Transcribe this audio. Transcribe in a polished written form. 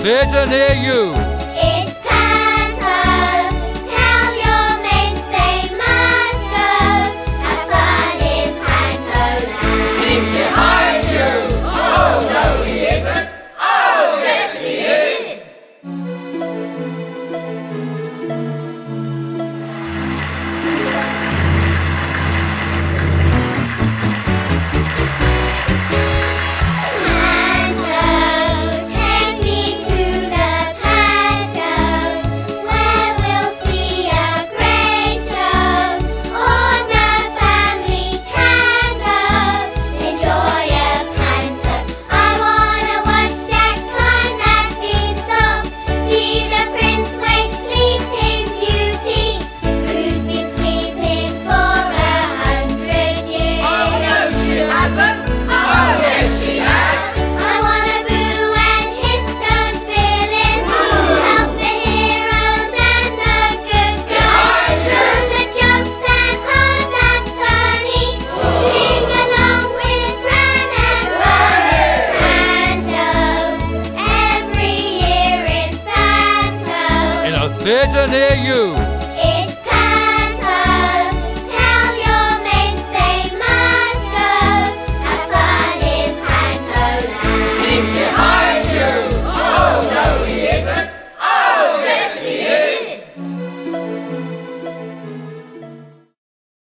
theatre near you. It's Panto. Tell your mates they must go. Have fun in Pantoland. He's behind you! Oh, no, he isn't! Oh, yes, he is! Panto, take me to the Panto, where we'll see a great show. All the family can go, enjoy a Panto. I wanna watch Jack climb that beanstalk, see the prince wake Sleeping Beauty, who's been sleeping for 100 years. Oh, no, she hasn't! Oh, yes, she has! I wanna boo and kiss those villains, help the heroes and the good guys, learn the jokes that aren't that funny, sing along with Bran and Barney. Panto, every year it's Panto. In a theatre near you.